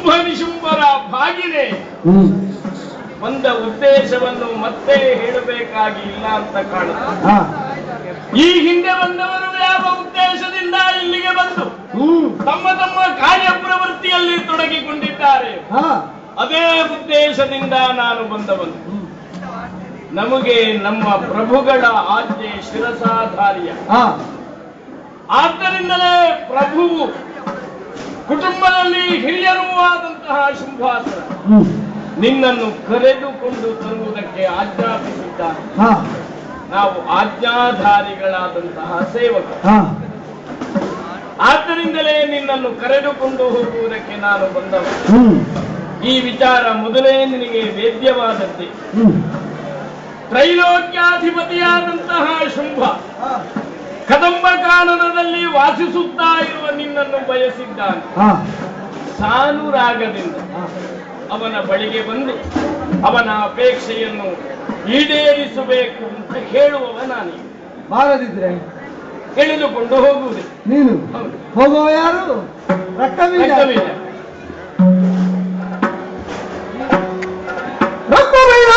ಶುಂಭ ನಿಶುಂಭರ ಭಾಗಿನೇ ಬಂದ ಉದ್ದೇಶವನ್ನು ಮತ್ತೆ ಹೇಳಬೇಕಾಗಿ ಇಲ್ಲ ಅಂತ ಕಾಣುತ್ತೆ. ಈ ಹಿಂದೆ ಬಂದವರು ಯಾವ ಉದ್ದೇಶದಿಂದ ಇಲ್ಲಿಗೆ ಬಂದು ತಮ್ಮ ತಮ್ಮ ಕಾರ್ಯಪ್ರವೃತ್ತಿಯಲ್ಲಿ ತೊಡಗಿಕೊಂಡಿದ್ದಾರೆ, ಅದೇ ಉದ್ದೇಶದಿಂದ ನಾನು ಬಂದವನು. ನಮಗೆ ನಮ್ಮ ಪ್ರಭುಗಳ ಆಜ್ಞೆ ಶಿರಸಾಧಾರ್ಯ. ಆದ್ದರಿಂದಲೇ ಪ್ರಭುವು ಕುಟುಂಬದಲ್ಲಿ ಹಿರಿಯರೂ ಆದಂತಹ ಶುಂಭಾಸುರ ನಿನ್ನನ್ನು ಕರೆದುಕೊಂಡು ತರುವುದಕ್ಕೆ ಆಜ್ಞಾಪಿಸಿದ್ದಾನೆ. ನಾವು ಆಜ್ಞಾಧಾರಿಗಳಾದಂತಹ ಸೇವಕರು. ಆದ್ದರಿಂದಲೇ ನಿನ್ನನ್ನು ಕರೆದುಕೊಂಡು ಹೋಗುವುದಕ್ಕೆ ನಾನು ಬಂದವ. ಈ ವಿಚಾರ ಮೊದಲೇ ನಿನಗೆ ವೇದ್ಯವಾದದ್ದೇ. ತ್ರೈಲೋಕ್ಯಾಧಿಪತಿಯಾದಂತಹ ಶುಂಭ ಕದಂಬ ಕಾನನದಲ್ಲಿ ವಾಸಿಸುತ್ತಾ ಇರುವ ನಿನ್ನನ್ನು ಬಯಸಿದ್ದಾನೆ. ಸಾನುರಾಗದಿಂದ ಅವನ ಬಳಿಗೆ ಬಂದು ಅವನ ಅಪೇಕ್ಷೆಯನ್ನು ಈಡೇರಿಸಬೇಕು ಅಂತ ಹೇಳುವವ ನಾನು. ಬಾರದಿದ್ರೆ ಎಳೆದುಕೊಂಡು ಹೋಗುವುದೇ ನೀನು. ಹೋಗುವ ಯಾರು? ರಕ್ತವೀರ. ರಕ್ತವೀರ